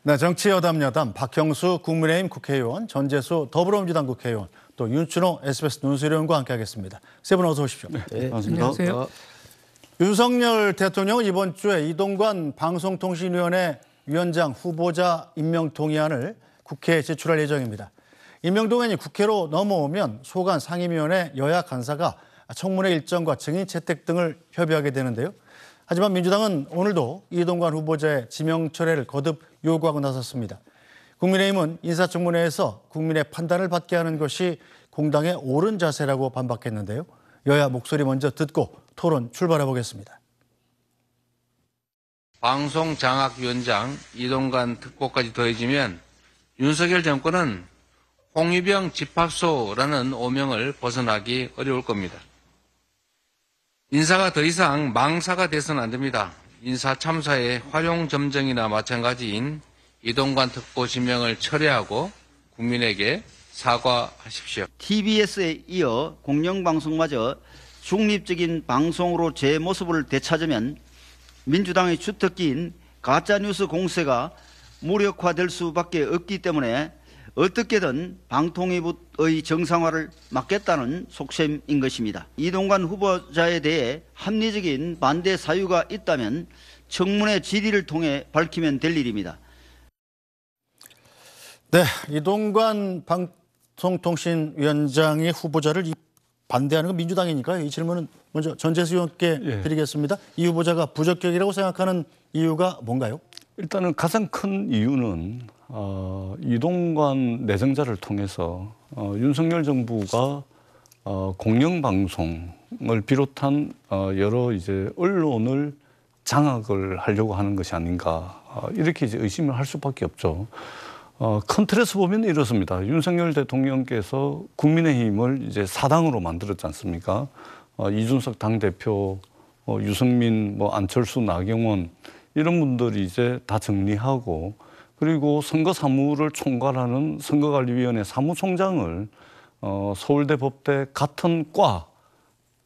네, 정치여담 박형수 국민의힘 국회의원, 전재수 더불어민주당 국회의원, 또 윤춘호 SBS 논설위원과 함께하겠습니다. 세 분 어서 오십시오. 네, 안녕하세요. 윤석열 대통령은 이번 주에 이동관 방송통신위원회 위원장 후보자 임명 동의안을 국회에 제출할 예정입니다. 임명 동의안이 국회로 넘어오면 소관 상임위원회 여야 간사가 청문회 일정과 증인 채택 등을 협의하게 되는데요. 하지만 민주당은 오늘도 이동관 후보자의 지명 철회를 거듭 요구하고 나섰습니다. 국민의힘은 인사청문회에서 국민의 판단을 받게 하는 것이 공당의 옳은 자세라고 반박했는데요. 여야 목소리 먼저 듣고 토론 출발해 보겠습니다. 방송장악위원장 이동관 특보까지 더해지면 윤석열 정권은 홍위병 집합소라는 오명을 벗어나기 어려울 겁니다. 인사가 더 이상 망사가 돼서는 안 됩니다. 인사 참사의 활용점정이나 마찬가지인 이동관 특보 지명을 철회하고 국민에게 사과하십시오. TBS에 이어 공영방송마저 중립적인 방송으로 제 모습을 되찾으면 민주당의 주특기인 가짜뉴스 공세가 무력화될 수밖에 없기 때문에 어떻게든 방통위의 정상화를 막겠다는 속셈인 것입니다. 이동관 후보자에 대해 합리적인 반대 사유가 있다면 청문회 질의를 통해 밝히면 될 일입니다. 네, 이동관 방송통신위원장의 후보자를 반대하는 건 민주당이니까 이 질문은 먼저 전재수 의원께 드리겠습니다. 이 후보자가 부적격이라고 생각하는 이유가 뭔가요? 일단은 가장 큰 이유는 이동관 내정자를 통해서 윤석열 정부가 공영방송을 비롯한 여러 이제 언론을 장악을 하려고 하는 것이 아닌가 이렇게 이제 의심을 할 수밖에 없죠. 큰 틀에서 보면 이렇습니다. 윤석열 대통령께서 국민의힘을 이제 사당으로 만들었지 않습니까? 이준석 당대표, 유승민, 안철수, 나경원 이런 분들이 이제 다 정리하고 그리고 선거 사무를 총괄하는 선거관리위원회 사무총장을 서울대 법대 같은 과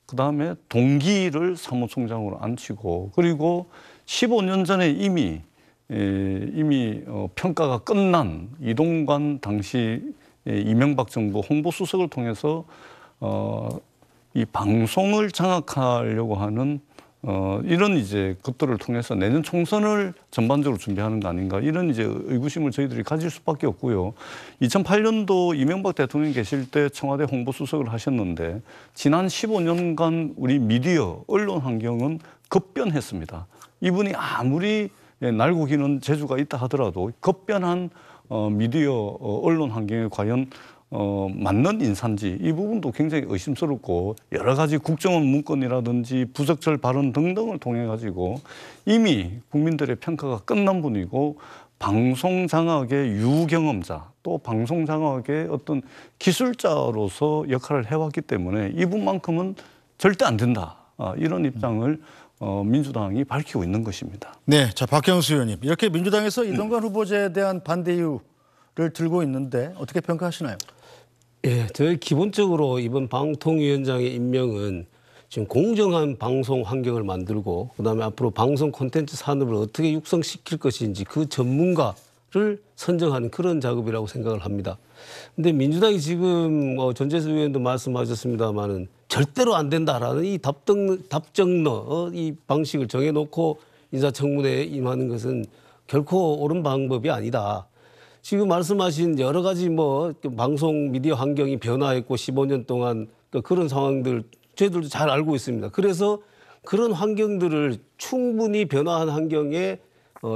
그다음에 동기를 사무총장으로 앉히고 그리고 15년 전에 이미 평가가 끝난 이동관 당시 이명박 정부 홍보수석을 통해서 이 방송을 장악하려고 하는 이런 이제 것들을 통해서 내년 총선을 전반적으로 준비하는 거 아닌가 이런 이제 의구심을 저희들이 가질 수밖에 없고요. 2008년도 이명박 대통령이 계실 때 청와대 홍보수석을 하셨는데 지난 15년간 우리 미디어 언론 환경은 급변했습니다. 이분이 아무리 날고 기는 재주가 있다 하더라도 급변한 미디어 언론 환경에 과연 맞는 인사인지 이 부분도 굉장히 의심스럽고 여러 가지 국정원 문건이라든지 부적절 발언 등등을 통해 가지고 이미 국민들의 평가가 끝난 분이고 방송 장악의 유경험자 또 방송 장악의 어떤 기술자로서 역할을 해왔기 때문에 이분만큼은 절대 안 된다 이런 입장을 민주당이 밝히고 있는 것입니다. 네, 자 박형수 의원님 이렇게 민주당에서 이동관 후보자에 대한 반대 이유를 들고 있는데 어떻게 평가하시나요? 예, 저희 기본적으로 이번 방통위원장의 임명은 지금 공정한 방송 환경을 만들고 그다음에 앞으로 방송 콘텐츠 산업을 어떻게 육성시킬 것인지 그 전문가를 선정하는 그런 작업이라고 생각을 합니다. 근데 민주당이 지금 전재수 의원도 말씀하셨습니다마는 절대로 안 된다라는 이 답정너 이 방식을 정해놓고 인사청문회에 임하는 것은 결코 옳은 방법이 아니다. 지금 말씀하신 여러 가지 방송 미디어 환경이 변화했고 15년 동안 그런 상황들 저희들도 잘 알고 있습니다. 그래서 그런 환경들을 충분히 변화한 환경에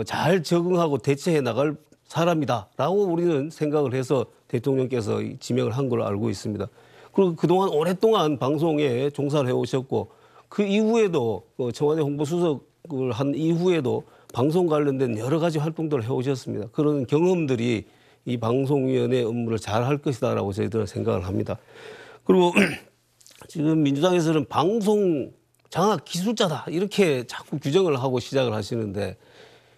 잘 적응하고 대처해 나갈 사람이다라고 우리는 생각을 해서 대통령께서 지명을 한 걸로 알고 있습니다. 그리고 그동안 오랫동안 방송에 종사를 해오셨고 그 이후에도 청와대 홍보수석을 한 이후에도 방송 관련된 여러 가지 활동들을 해오셨습니다. 그런 경험들이 이 방송위원회 업무를 잘 할 것이다라고 저희들은 생각을 합니다. 그리고 지금 민주당에서는 방송 장악 기술자다 이렇게 자꾸 규정을 하고 시작을 하시는데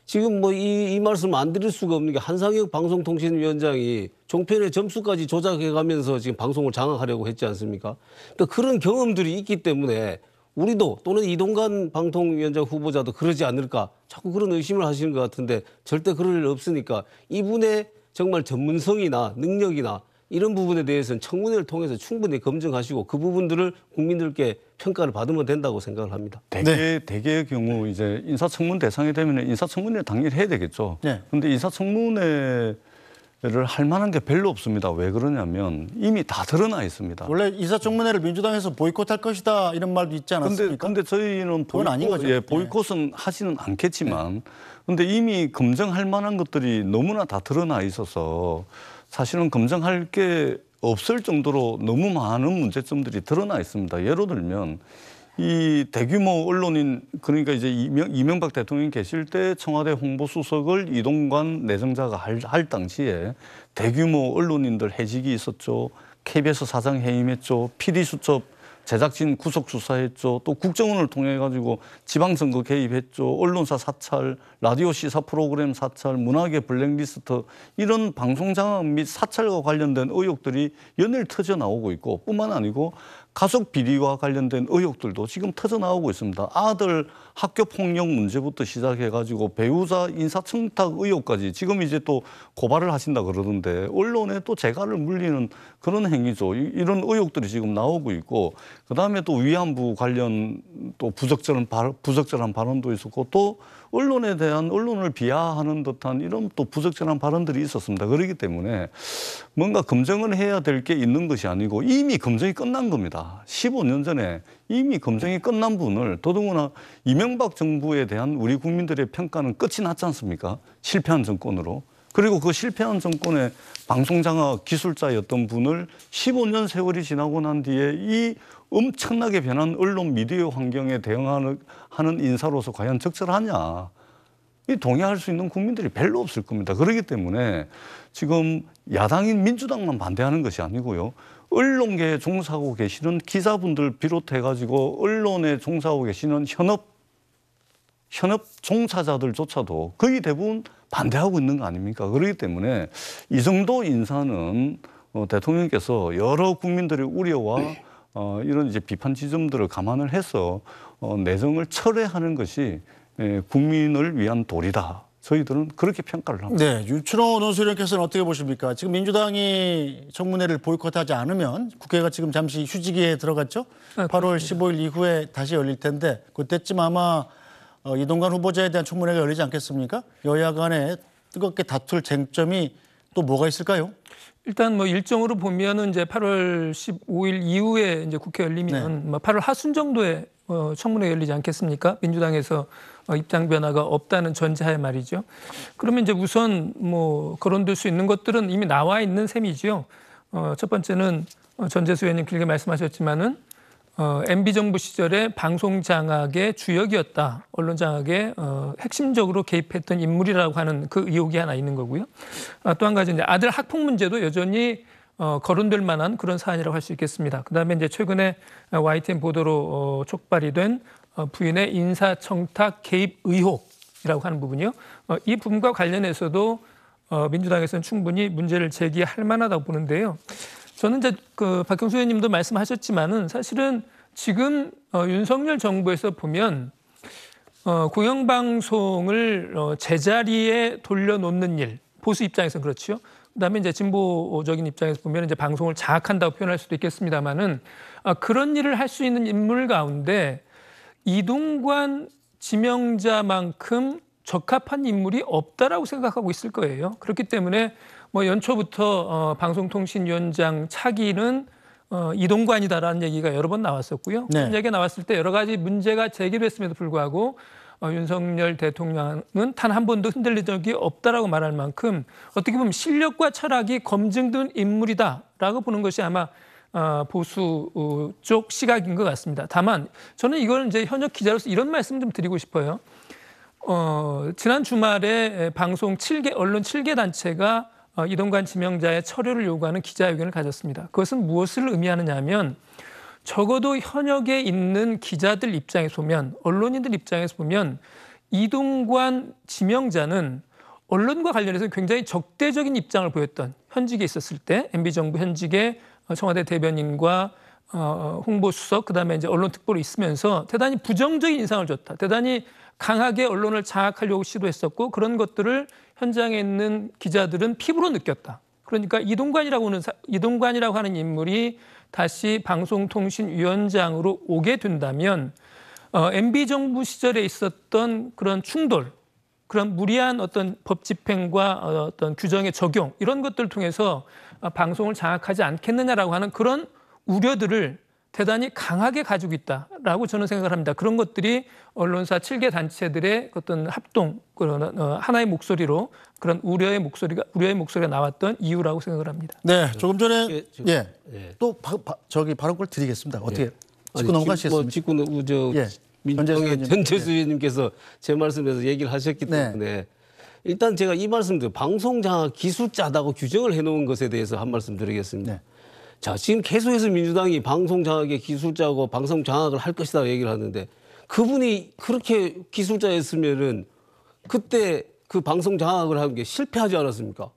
지금 이 말씀 안 드릴 수가 없는 게 한상혁 방송통신위원장이 종편의 점수까지 조작해가면서 지금 방송을 장악하려고 했지 않습니까? 그러니까 그런 경험들이 있기 때문에 우리도 또는 이동관 방통위원장 후보자도 그러지 않을까 자꾸 그런 의심을 하시는 것 같은데 절대 그럴 일 없으니까 이분의 정말 전문성이나 능력이나 이런 부분에 대해서는 청문회를 통해서 충분히 검증하시고 그 부분들을 국민들께 평가를 받으면 된다고 생각을 합니다. 대개의 경우 이제 인사청문 대상이 되면 인사청문회를 당일 해야 되겠죠. 네. 그런데 인사청문회를 할 만한 게 별로 없습니다. 왜 그러냐면 이미 다 드러나 있습니다. 원래 인사청문회를 민주당에서 보이콧할 것이다 이런 말도 있지 않았습니까? 근데 저희는 그건 아닌 거죠. 보이콧은 하지는 않겠지만 근데 이미 검증할 만한 것들이 너무나 다 드러나 있어서 사실은 검증할 게 없을 정도로 너무 많은 문제점들이 드러나 있습니다. 예를 들면 이 대규모 언론인 그러니까 이제 이명박 대통령이 계실 때 청와대 홍보수석을 이동관 내정자가 할 당시에 대규모 언론인들 해직이 있었죠. KBS 사장 해임했죠. PD수첩 제작진 구속 수사했죠. 또 국정원을 통해 가지고 지방선거 개입했죠. 언론사 사찰, 라디오 시사 프로그램 사찰, 문화계 블랙리스트 이런 방송 장악 및 사찰과 관련된 의혹들이 연일 터져 나오고 있고 뿐만 아니고 가족 비리와 관련된 의혹들도 지금 터져 나오고 있습니다. 아들 학교 폭력 문제부터 시작해 가지고 배우자 인사청탁 의혹까지 지금 이제 또 고발을 하신다 그러던데 언론에 또 재갈을 물리는 그런 행위죠. 이런 의혹들이 지금 나오고 있고 그다음에 또 위안부 관련 또 부적절한 발언도 있었고 또 언론에 대한 언론을 비하하는 듯한 이런 또 부적절한 발언들이 있었습니다. 그렇기 때문에 뭔가 검증을 해야 될 게 있는 것이 아니고 이미 검증이 끝난 겁니다. 15년 전에 이미 검증이 끝난 분을 더더구나 이명박 정부에 대한 우리 국민들의 평가는 끝이 났지 않습니까? 실패한 정권으로. 그리고 그 실패한 정권의 방송장악 기술자였던 분을 15년 세월이 지나고 난 뒤에 이 엄청나게 변한 언론 미디어 환경에 대응하는 인사로서 과연 적절하냐. 이 동의할 수 있는 국민들이 별로 없을 겁니다. 그렇기 때문에 지금 야당인 민주당만 반대하는 것이 아니고요. 언론계에 종사하고 계시는 기자분들 비롯해가지고 언론에 종사하고 계시는 현업 종사자들조차도 거의 대부분 반대하고 있는 거 아닙니까? 그렇기 때문에 이 정도 인사는 대통령께서 여러 국민들의 우려와 이런 이제 비판 지점들을 감안을 해서 내정을 철회하는 것이 국민을 위한 도리다. 저희들은 그렇게 평가를 합니다. 네, 유춘호 논술위원께서는 어떻게 보십니까? 지금 민주당이 청문회를 보이콧하지 않으면 국회가 지금 잠시 휴지기에 들어갔죠? 8월 15일 이후에 다시 열릴 텐데 그때쯤 아마 이동관 후보자에 대한 청문회가 열리지 않겠습니까? 여야 간에 뜨겁게 다툴 쟁점이 또 뭐가 있을까요? 일단 뭐 일정으로 보면은 이제 8월 15일 이후에 이제 국회 열리면 뭐 8월 하순 정도에 청문회 열리지 않겠습니까? 민주당에서 입장 변화가 없다는 전제하에 말이죠. 그러면 이제 우선 뭐 거론될 수 있는 것들은 이미 나와 있는 셈이지요. 첫 번째는 전재수 의원님 길게 말씀하셨지만은 MB 정부 시절에 방송 장악의 주역이었다. 언론 장악에 핵심적으로 개입했던 인물이라고 하는 그 의혹이 하나 있는 거고요. 또 한 가지 이제 아들 학폭 문제도 여전히 거론될 만한 그런 사안이라고 할 수 있겠습니다. 그다음에 이제 최근에 YTN 보도로 촉발이 된 부인의 인사청탁 개입 의혹이라고 하는 부분이요. 이 부분과 관련해서도 민주당에서는 충분히 문제를 제기할 만하다고 보는데요. 저는 이제 그 박형수 의원님도 말씀하셨지만은 사실은 지금 윤석열 정부에서 보면 공영방송을 제자리에 돌려놓는 일, 보수 입장에서는 그렇죠. 그다음에 이제 진보적인 입장에서 보면 이제 방송을 장악한다고 표현할 수도 있겠습니다만은 그런 일을 할 수 있는 인물 가운데 이동관 지명자만큼 적합한 인물이 없다라고 생각하고 있을 거예요. 그렇기 때문에 뭐 연초부터 방송통신위원장 차기는 이동관이다라는 얘기가 여러 번 나왔었고요. 네. 그런 얘기가 나왔을 때 여러 가지 문제가 제기됐음에도 불구하고 윤석열 대통령은 단 한 번도 흔들린 적이 없다라고 말할 만큼 어떻게 보면 실력과 철학이 검증된 인물이다라고 보는 것이 아마 보수 쪽 시각인 것 같습니다. 다만 저는 이걸 이제 현역 기자로서 이런 말씀 좀 드리고 싶어요. 지난 주말에 방송 7개 언론 7개 단체가 이동관 지명자의 철회를 요구하는 기자회견을 가졌습니다. 그것은 무엇을 의미하느냐 하면 적어도 현역에 있는 기자들 입장에서 보면 언론인들 입장에서 보면 이동관 지명자는 언론과 관련해서 굉장히 적대적인 입장을 보였던 현직에 있었을 때 MB정부 현직의 청와대 대변인과 홍보수석 그다음에 이제 언론특보로 있으면서 대단히 부정적인 인상을 줬다. 대단히 강하게 언론을 장악하려고 시도했었고 그런 것들을 현장에 있는 기자들은 피부로 느꼈다. 그러니까 이동관이라고 하는 인물이 다시 방송통신위원장으로 오게 된다면 MB 정부 시절에 있었던 그런 충돌, 그런 무리한 어떤 법 집행과 어떤 규정의 적용 이런 것들을 통해서 방송을 장악하지 않겠느냐라고 하는 그런 우려들을 대단히 강하게 가지고 있다라고 저는 생각을 합니다. 그런 것들이 언론사 7개 단체들의 어떤 합동 그런 하나의 목소리로 그런 우려의 목소리가 나왔던 이유라고 생각을 합니다. 네, 조금 전에 또 발언권 드리겠습니다. 어떻게 짚고 넘어가시겠습니까? 짚고 민주당의 전재수 의원님께서 제 말씀에서 얘기를 하셨기 때문에 일단 제가 이 말씀드려요. 방송장악 기술자다고 규정을 해놓은 것에 대해서 한 말씀 드리겠습니다. 네. 자, 지금 계속해서 민주당이 방송장악의 기술자고 방송장악을 할 것이다 얘기를 하는데 그분이 그렇게 기술자였으면은 그때 그 방송장악을 한 게 실패하지 않았습니까?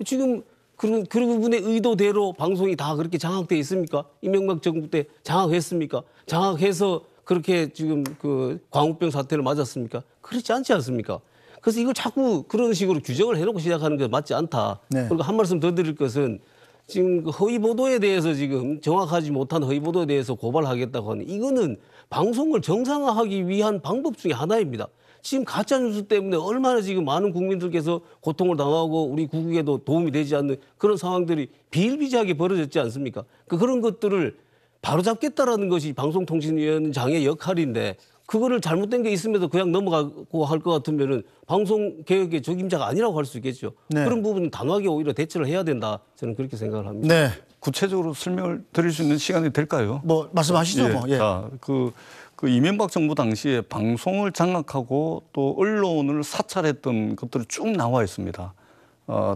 지금 그분의 의도대로 방송이 다 그렇게 장악돼 있습니까? 이명박 정부 때 장악했습니까? 장악해서 그렇게 지금 그 광우병 사태를 맞았습니까? 그렇지 않지 않습니까? 그래서 이걸 자꾸 그런 식으로 규정을 해놓고 시작하는 게 맞지 않다. 네. 그리고 한 말씀 더 드릴 것은 지금 그 허위 보도에 대해서 지금 정확하지 못한 허위 보도에 대해서 고발하겠다고 하는 이거는 방송을 정상화하기 위한 방법 중에 하나입니다. 지금 가짜 뉴스 때문에 얼마나 지금 많은 국민들께서 고통을 당하고 우리 국익에도 도움이 되지 않는 그런 상황들이 비일비재하게 벌어졌지 않습니까? 그런 것들을 바로잡겠다라는 것이 방송통신위원장의 역할인데 그거를 잘못된 게 있으면서 그냥 넘어가고 할 것 같으면은 방송개혁의 적임자가 아니라고 할 수 있겠죠. 네. 그런 부분은 단호하게 오히려 대처를 해야 된다. 저는 그렇게 생각을 합니다. 네, 구체적으로 설명을 드릴 수 있는 시간이 될까요? 뭐 말씀하시죠. 뭐. 예. 자, 그 이명박 정부 당시에 방송을 장악하고 또 언론을 사찰했던 것들이 쭉 나와 있습니다.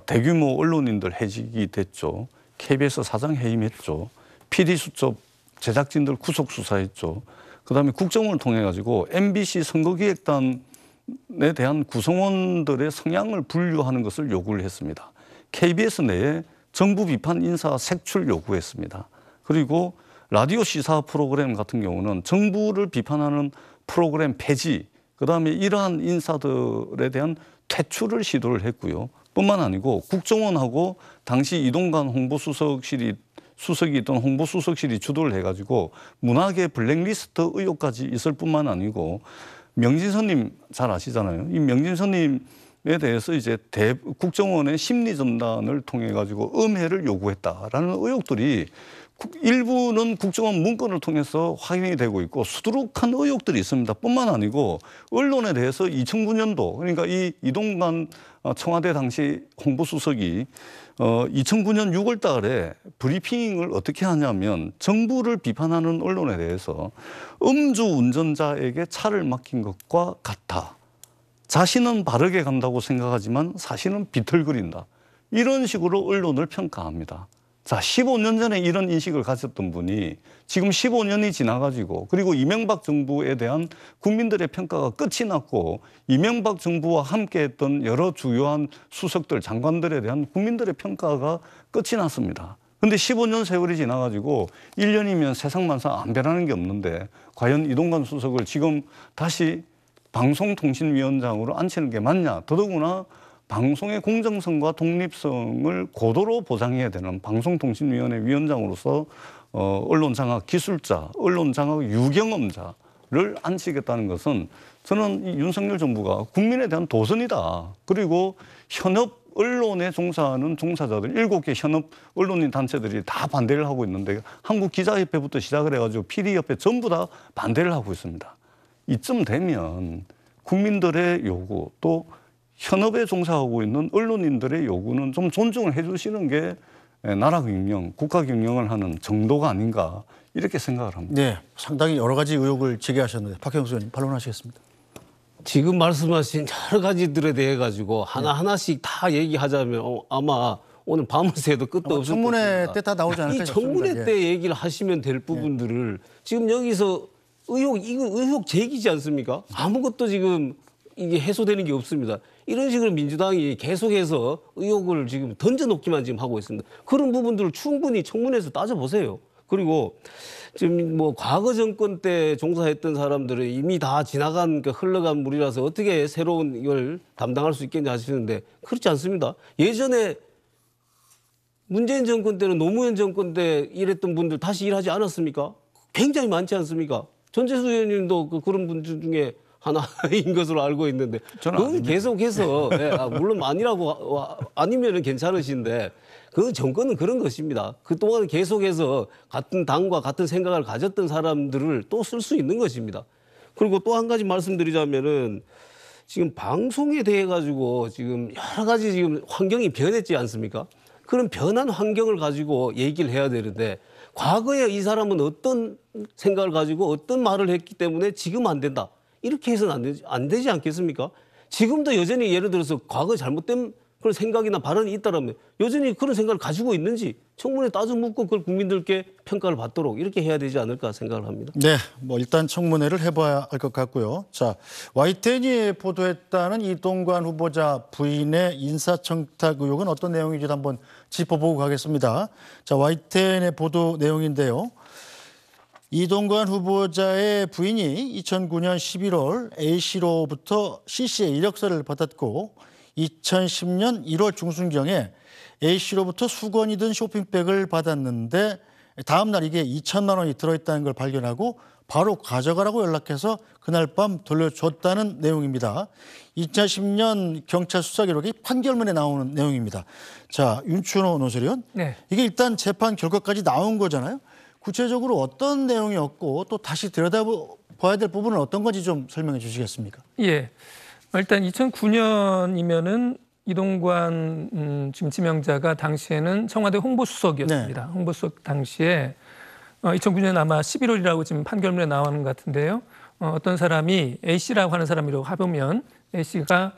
대규모 언론인들 해직이 됐죠. KBS 사장 해임했죠. PD 수첩 제작진들 구속 수사했죠. 그다음에 국정원을 통해 가지고 MBC 선거기획단에 대한 구성원들의 성향을 분류하는 것을 요구를 했습니다. KBS 내에 정부 비판 인사 색출 요구했습니다. 그리고 라디오 시사 프로그램 같은 경우는 정부를 비판하는 프로그램 폐지, 그다음에 이러한 인사들에 대한 퇴출을 시도를 했고요. 뿐만 아니고 국정원하고 당시 이동관 수석이 있던 홍보수석실이 주도를 해가지고 문화계 블랙리스트 의혹까지 있을 뿐만 아니고 명진선님 잘 아시잖아요. 이 명진선님에 대해서 이제 국정원의 심리전단을 통해 가지고 음해를 요구했다라는 의혹들이 일부는 국정원 문건을 통해서 확인이 되고 있고 수두룩한 의혹들이 있습니다. 뿐만 아니고 언론에 대해서 2009년도 그러니까 이 이동관 청와대 당시 홍보수석이 2009년 6월 달에 브리핑을 어떻게 하냐면 정부를 비판하는 언론에 대해서 음주운전자에게 차를 맡긴 것과 같아. 자신은 바르게 간다고 생각하지만 사실은 비틀거린다. 이런 식으로 언론을 평가합니다. 자, 15년 전에 이런 인식을 가졌던 분이 지금 15년이 지나가지고 그리고 이명박 정부에 대한 국민들의 평가가 끝이 났고 이명박 정부와 함께했던 여러 주요한 수석들, 장관들에 대한 국민들의 평가가 끝이 났습니다. 근데 15년 세월이 지나가지고 1년이면 세상만사 안 변하는 게 없는데 과연 이동관 수석을 지금 다시 방송통신위원장으로 앉히는 게 맞냐? 더더구나 방송의 공정성과 독립성을 고도로 보장해야 되는 방송통신위원회 위원장으로서 언론장악 기술자, 언론장악 유경험자를 앉히겠다는 것은 저는 이 윤석열 정부가 국민에 대한 도전이다. 그리고 현업 언론에 종사하는 종사자들 7개 현업 언론인 단체들이 다 반대를 하고 있는데 한국기자협회부터 시작을 해가지고 PD협회 전부 다 반대를 하고 있습니다. 이쯤 되면 국민들의 요구 또 현업에 종사하고 있는 언론인들의 요구는 좀 존중을 해 주시는 게 나라 경영, 국가 경영을 하는 정도가 아닌가 이렇게 생각을 합니다. 네, 상당히 여러 가지 의혹을 제기하셨는데 박형수 의원님 반론하시겠습니다. 지금 말씀하신 여러 가지들에 대해 가지고 하나하나씩 다 얘기하자면 아마 오늘 밤을 새도 끝도 없을 청문회 것입니다. 때 다 나오지 않을까 이 청문회 싶습니다. 때 얘기를 하시면 될 부분들을 지금 여기서 이거 의혹 제기지 않습니까? 아무것도 지금 이게 해소되는 게 없습니다. 이런 식으로 민주당이 계속해서 의혹을 지금 던져놓기만 지금 하고 있습니다. 그런 부분들을 충분히 청문회에서 따져보세요. 그리고 지금 뭐 과거 정권 때 종사했던 사람들은 이미 다 지나간 흘러간 물이라서 어떻게 새로운 이걸 담당할 수 있겠냐 하시는데 그렇지 않습니다. 예전에 문재인 정권 때는 노무현 정권 때 일했던 분들 다시 일하지 않았습니까? 굉장히 많지 않습니까? 전재수 의원님도 그런 분들 중에 하나인 것으로 알고 있는데 그건 계속해서 물론 아니면은 괜찮으신데 그 정권은 그런 것입니다. 그동안 계속해서 같은 당과 같은 생각을 가졌던 사람들을 또 쓸 수 있는 것입니다. 그리고 또 한 가지 말씀드리자면은 지금 방송에 대해 가지고 지금 여러 가지 지금 환경이 변했지 않습니까? 그런 변한 환경을 가지고 얘기를 해야 되는데 과거에 이 사람은 어떤 생각을 가지고 어떤 말을 했기 때문에 지금 안 된다. 이렇게 해서는 안 되지 않겠습니까? 지금도 여전히 예를 들어서 과거에 잘못된 그런 생각이나 발언이 있다라면 여전히 그런 생각을 가지고 있는지 청문회 따져 묻고 그걸 국민들께 평가를 받도록 이렇게 해야 되지 않을까 생각을 합니다. 네, 뭐 일단 청문회를 해봐야 할 것 같고요. 자, YTN이 보도했다는 이동관 후보자 부인의 인사청탁 의혹은 어떤 내용인지 한번 짚어보고 가겠습니다. 자, YTN의 보도 내용인데요. 이동관 후보자의 부인이 2009년 11월 A씨로부터 C씨의 이력서를 받았고 2010년 1월 중순경에 A씨로부터 수건이 든 쇼핑백을 받았는데 다음 날 이게 2천만 원이 들어있다는 걸 발견하고 바로 가져가라고 연락해서 그날 밤 돌려줬다는 내용입니다. 2010년 경찰 수사 기록이 판결문에 나오는 내용입니다. 자, 윤춘호 논설위원. 네. 이게 일단 재판 결과까지 나온 거잖아요. 구체적으로 어떤 내용이었고 또 다시 들여다봐야 될 부분은 어떤 건지 좀 설명해 주시겠습니까? 예. 일단 2009년이면은 이동관 지금 지명자가 당시에는 청와대 홍보수석이었습니다. 네. 홍보수석 당시에 2009년 아마 11월이라고 지금 판결문에 나오는 것 같은데요. 어떤 사람이 A씨라고 하는 사람이라고 해보면 A씨가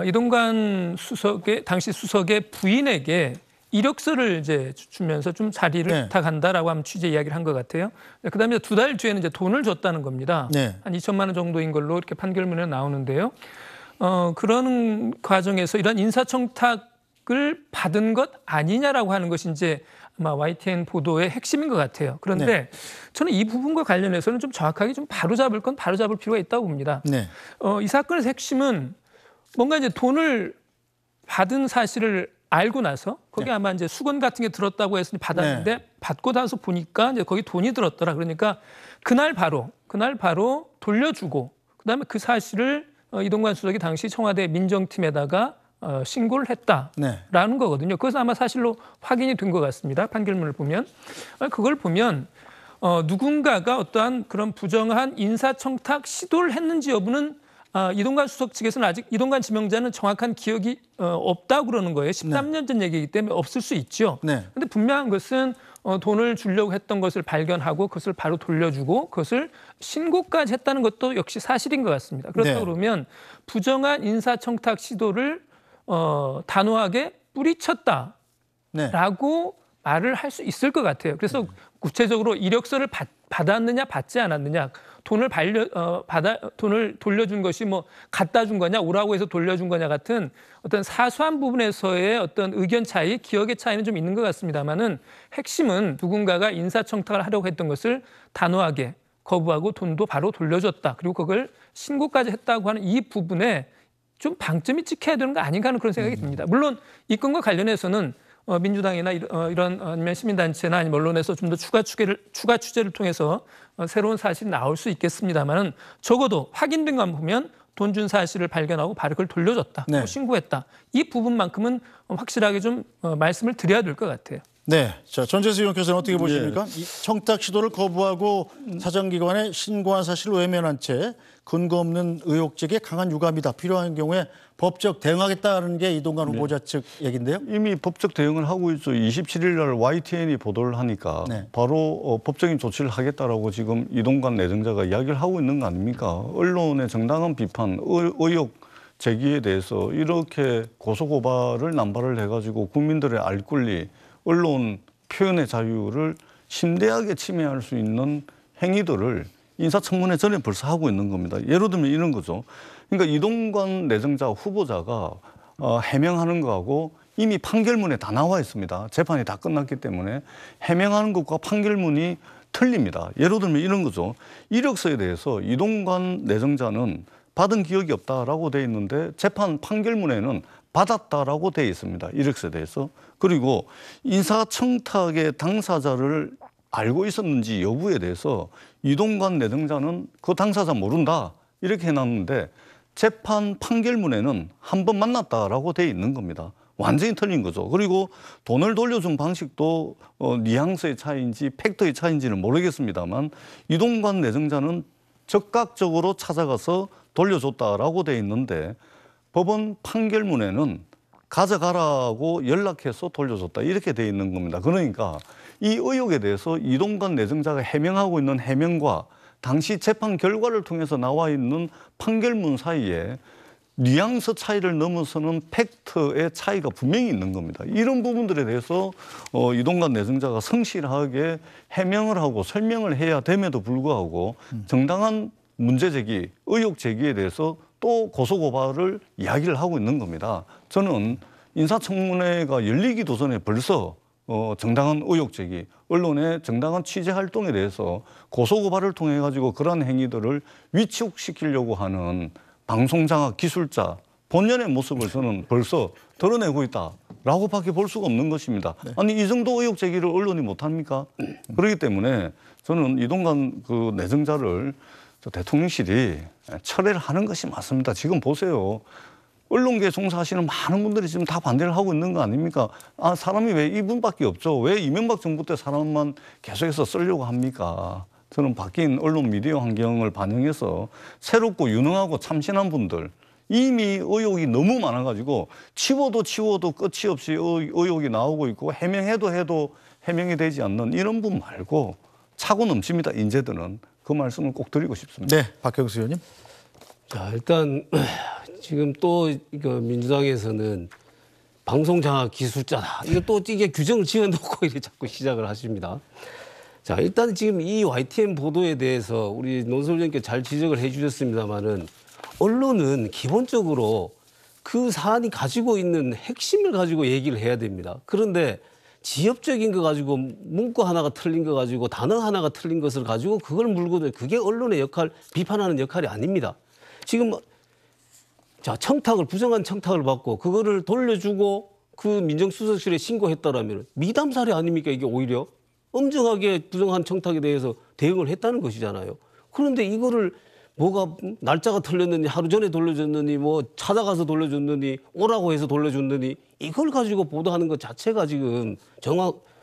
이동관 수석의 당시 수석의 부인에게 이력서를 이제 주면서 좀 자리를 네. 부탁한다라고 하면 취재 이야기를 한 것 같아요. 그다음에 2달 뒤에는 이제 돈을 줬다는 겁니다. 네. 한 2천만 원 정도인 걸로 이렇게 판결문에 나오는데요. 그런 과정에서 이런 인사청탁을 받은 것 아니냐라고 하는 것이 이제 아마 YTN 보도의 핵심인 것 같아요. 그런데 네. 저는 이 부분과 관련해서는 좀 정확하게 좀 바로잡을 건 바로잡을 필요가 있다고 봅니다. 네. 이 사건의 핵심은 뭔가 이제 돈을 받은 사실을 알고 나서 거기 아마 이제 수건 같은 게 들었다고 해서 받았는데 받고 나서 보니까 이제 거기 돈이 들었더라. 그러니까 그날 바로 돌려주고 그다음에 그 사실을 이동관 수석이 당시 청와대 민정팀에다가 신고를 했다라는 거거든요. 그것은 아마 사실로 확인이 된 것 같습니다. 판결문을 보면. 그걸 보면 누군가가 어떠한 그런 부정한 인사청탁 시도를 했는지 여부는 이동관 수석 측에서는 아직 이동관 지명자는 정확한 기억이 없다고 그러는 거예요. 13년 전 얘기이기 때문에 없을 수 있죠. 그런데 분명한 것은 돈을 주려고 했던 것을 발견하고 그것을 바로 돌려주고 그것을 신고까지 했다는 것도 역시 사실인 것 같습니다. 그렇다 그러면 부정한 인사청탁 시도를 단호하게 뿌리쳤다라고 말을 할 수 있을 것 같아요. 그래서 구체적으로 이력서를 받았느냐 받지 않았느냐 돈을 돌려준 것이 뭐 갖다 준 거냐 오라고 해서 돌려준 거냐 같은 어떤 사소한 부분에서의 어떤 의견 차이, 기억의 차이는 좀 있는 것 같습니다만은 핵심은 누군가가 인사청탁을 하려고 했던 것을 단호하게 거부하고 돈도 바로 돌려줬다. 그리고 그걸 신고까지 했다고 하는 이 부분에 좀 방점이 찍혀야 되는 거 아닌가 하는 그런 생각이 듭니다. 물론 이 건과 관련해서는 민주당이나 이런 아니면 시민단체나 아니면 언론에서 좀 더 추가 취재를 통해서 새로운 사실이 나올 수 있겠습니다만은 적어도 확인된 것만 보면 돈 준 사실을 발견하고 바로 그걸 돌려줬다, 신고했다. 이 부분만큼은 확실하게 좀 말씀을 드려야 될 것 같아요. 네, 자 전재수 의원께서는 어떻게 보십니까? 이 청탁 시도를 거부하고 사정기관에 신고한 사실을 외면한 채 근거 없는 의혹 제기에 강한 유감이다. 필요한 경우에 법적 대응하겠다는 게 이동관 후보자 측 얘기인데요. 이미 법적 대응을 하고 있죠. 27일 날 YTN이 보도를 하니까 바로 법적인 조치를 하겠다라고 지금 이동관 내정자가 이야기를 하고 있는 거 아닙니까? 언론의 정당한 비판, 의혹 제기에 대해서 이렇게 고소고발을 남발을 해가지고 국민들의 알 권리, 언론 표현의 자유를 심대하게 침해할 수 있는 행위들을 인사청문회 전에 벌써 하고 있는 겁니다. 예를 들면 이런 거죠. 그러니까 이동관 내정자 후보자가 해명하는 거하고 이미 판결문에 다 나와 있습니다. 재판이 다 끝났기 때문에 해명하는 것과 판결문이 틀립니다. 예를 들면 이런 거죠. 이력서에 대해서 이동관 내정자는 받은 기억이 없다라고 돼 있는데 재판 판결문에는 받았다라고 돼 있습니다. 이력서에 대해서. 그리고 인사청탁의 당사자를 알고 있었는지 여부에 대해서 이동관 내정자는 그 당사자 모른다 이렇게 해놨는데 재판 판결문에는 한 번 만났다라고 돼 있는 겁니다. 완전히 틀린 거죠. 그리고 돈을 돌려준 방식도 뉘앙스의 차이인지 팩트의 차이인지는 모르겠습니다만 이동관 내정자는 적극적으로 찾아가서 돌려줬다라고 돼 있는데 법원 판결문에는 가져가라고 연락해서 돌려줬다 이렇게 돼 있는 겁니다. 그러니까 이 의혹에 대해서 이동관 내정자가 해명하고 있는 해명과 당시 재판 결과를 통해서 나와 있는 판결문 사이에 뉘앙스 차이를 넘어서는 팩트의 차이가 분명히 있는 겁니다. 이런 부분들에 대해서 이동관 내정자가 성실하게 해명을 하고 설명을 해야 됨에도 불구하고 정당한 문제 제기, 의혹 제기에 대해서 또 고소고발을 이야기를 하고 있는 겁니다. 저는 인사청문회가 열리기도 전에 벌써 정당한 의혹 제기, 언론의 정당한 취재 활동에 대해서 고소고발을 통해 가지고 그러한 행위들을 위축시키려고 하는 방송장악 기술자 본연의 모습을 저는 벌써 드러내고 있다라고밖에 볼 수가 없는 것입니다. 네. 아니 이 정도 의혹 제기를 언론이 못합니까? 그렇기 때문에 저는 이동관 그 내정자를 대통령실이 철회를 하는 것이 맞습니다. 지금 보세요. 언론계에 종사하시는 많은 분들이 지금 다 반대를 하고 있는 거 아닙니까? 아, 사람이 왜 이분밖에 없죠? 왜 이명박 정부 때 사람만 계속해서 쓰려고 합니까? 저는 바뀐 언론 미디어 환경을 반영해서 새롭고 유능하고 참신한 분들 이미 의혹이 너무 많아가지고 치워도 끝이 없이 의혹이 나오고 있고 해명해도 해명이 되지 않는 이런 분 말고 차고 넘칩니다. 인재들은. 그 말씀을 꼭 드리고 싶습니다. 네, 박경수 의원님. 자, 일단 지금 또 이거 민주당에서는 방송장악 기술자다. 이거 또 이게 규정을 지어놓고 이렇게 자꾸 시작을 하십니다. 자, 일단 지금 이 YTN 보도에 대해서 우리 논설 의원께 잘 지적을 해 주셨습니다만은 언론은 기본적으로 그 사안이 가지고 있는 핵심을 가지고 얘기를 해야 됩니다. 그런데 지엽적인 거 가지고 문구 하나가 틀린 거 가지고 단어 하나가 틀린 것을 가지고 그걸 물고 그게 언론의 역할, 비판하는 역할이 아닙니다. 지금 자, 부정한 청탁을 받고 그거를 돌려주고 그 민정수석실에 신고했다라면 미담 사례 아닙니까? 이게 오히려 엄정하게 부정한 청탁에 대해서 대응을 했다는 것이잖아요. 그런데 이거를 뭐가 날짜가 틀렸느니 하루 전에 돌려줬느니 뭐 찾아가서 돌려줬느니 오라고 해서 돌려줬느니 이걸 가지고 보도하는 것 자체가 지금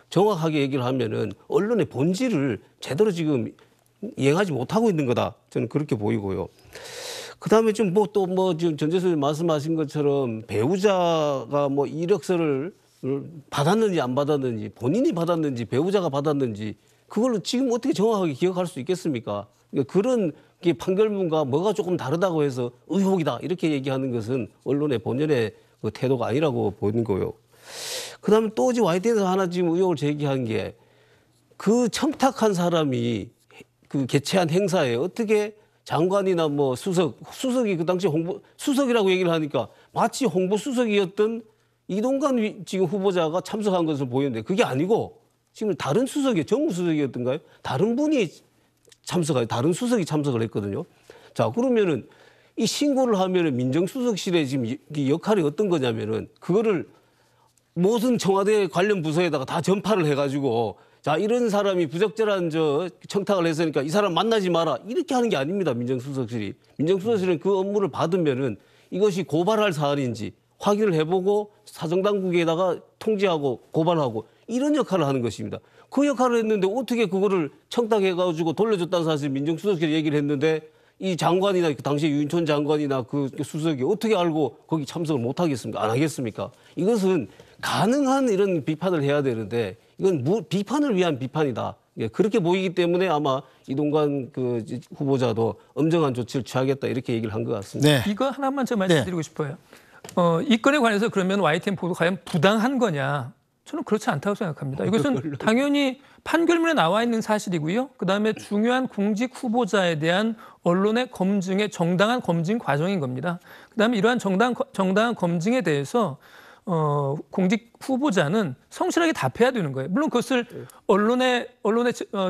정확하게 얘기를 하면은 언론의 본질을 제대로 지금 이행하지 못하고 있는 거다. 저는 그렇게 보이고요. 그다음에 좀 지금 전재수님 말씀하신 것처럼 배우자가 뭐 이력서를 받았는지 안 받았는지 본인이 받았는지 배우자가 받았는지 그걸 지금 어떻게 정확하게 기억할 수 있겠습니까? 그러니까 그런 게 판결문과 뭐가 조금 다르다고 해서 의혹이다 이렇게 얘기하는 것은 언론의 본연의 그 태도가 아니라고 보는 거요. 그다음에 또 지금 YTN에서 하나 지금 의혹을 제기한 게 그 청탁한 사람이 그 개최한 행사에 어떻게 장관이나 뭐 수석이 그 당시 수석이라고 얘기를 하니까 마치 홍보수석이었던 이동관 지금 후보자가 참석한 것을 보였는데 그게 아니고 지금 다른 수석이 정무수석이었던가요? 다른 분이 다른 수석이 참석을 했거든요. 자, 그러면은 이 신고를 하면은 민정수석실의 지금 이 역할이 어떤 거냐면은 그거를 모든 청와대 관련 부서에다가 다 전파를 해가지고 자, 이런 사람이 부적절한 청탁을 했으니까 이 사람 만나지 마라 이렇게 하는 게 아닙니다. 민정수석실이. 민정수석실은 그 업무를 받으면은 이것이 고발할 사안인지 확인을 해보고 사정당국에다가 통지하고 고발하고 이런 역할을 하는 것입니다. 그 역할을 했는데 어떻게 그거를 청탁해가지고 돌려줬다는 사실 민정수석실이 얘기를 했는데 이 장관이나 그 당시 유인촌 장관이나 그 수석이 어떻게 알고 거기 참석을 못 하겠습니까? 안 하겠습니까? 이것은 가능한 이런 비판을 해야 되는데 이건 비판을 위한 비판이다. 그렇게 보이기 때문에 아마 이동관 그 후보자도 엄정한 조치를 취하겠다 이렇게 얘기를 한 것 같습니다. 네. 이거 하나만 좀 말씀드리고 싶어요. 이 건에 관해서 그러면 YTN 보도 과연 부당한 거냐? 저는 그렇지 않다고 생각합니다. 이것은 당연히 판결문에 나와 있는 사실이고요. 그다음에 중요한 공직 후보자에 대한 언론의 검증의 정당한 검증 과정인 겁니다. 그다음에 이러한 정당한 검증에 대해서 공직 후보자는 성실하게 답해야 되는 거예요. 물론 그것을 언론의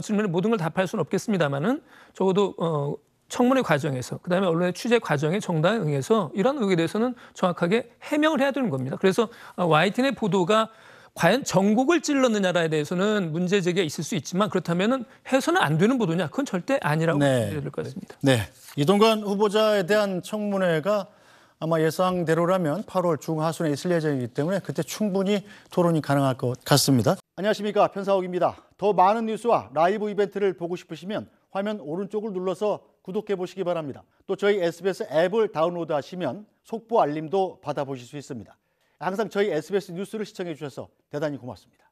질문에 모든 걸 답할 수는 없겠습니다만은 적어도 청문회 과정에서 그다음에 언론의 취재 과정에 정당에 응해서 이런 의혹에 대해서는 정확하게 해명을 해야 되는 겁니다. 그래서 YTN의 보도가 과연 전곡을 찔렀느냐에 대해서는 문제 제기가 있을 수 있지만 그렇다면은 해서는 안 되는 보도냐? 그건 절대 아니라고 네. 말해야 될 것 같습니다. 네, 이동관 후보자에 대한 청문회가 아마 예상대로라면 8월 중하순에 있을 예정이기 때문에 그때 충분히 토론이 가능할 것 같습니다. 안녕하십니까, 편사옥입니다. 더 많은 뉴스와 라이브 이벤트를 보고 싶으시면 화면 오른쪽을 눌러서 구독해 보시기 바랍니다. 또 저희 SBS 앱을 다운로드하시면 속보 알림도 받아보실 수 있습니다. 항상 저희 SBS 뉴스를 시청해 주셔서 대단히 고맙습니다.